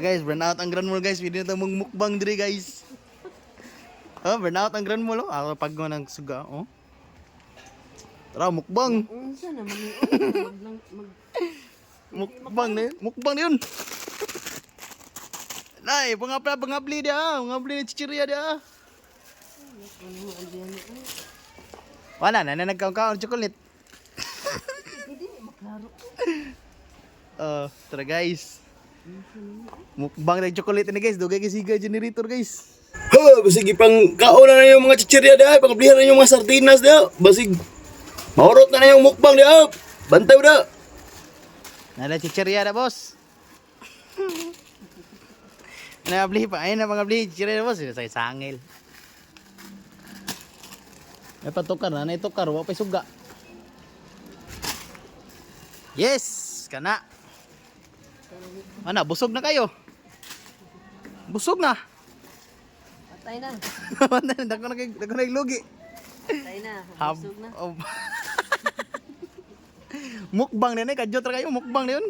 Guys, burn out ang Grand Mall guys. Pwede na ito mukbang diri guys. Oh, burn out ang Grand Mall oh. Ako pag mo ng suga oh. Tara, mukbang. Unsa naman ni Mukbang na yun. Mukbang na yun. Nay, pangapli dia. Pangapli na chichirya dia. Wala na nagkaon-kaon chocolate. Tara guys. Mukbang na chocolate ni guys. Dugay kasiga generator guys. Ha, basig ipang kaon na yung mga chichirya da, pangablihan na yung mga sardinas da. Basig maurot na yung mukbang da. Bantay da. Nala chichirya na boss. Nabli pa. Ayun na mga bli. Chichirya na boss. Sa sangil. May patukar na. Naitukar. Wapay suga. Yes! Kana. Ana, busog na kayo. Busog na. Patay na. Dako na lugi. Patay na. Busog na. Mukbang na yun. Kadyot ra kayo. Mukbang na yun.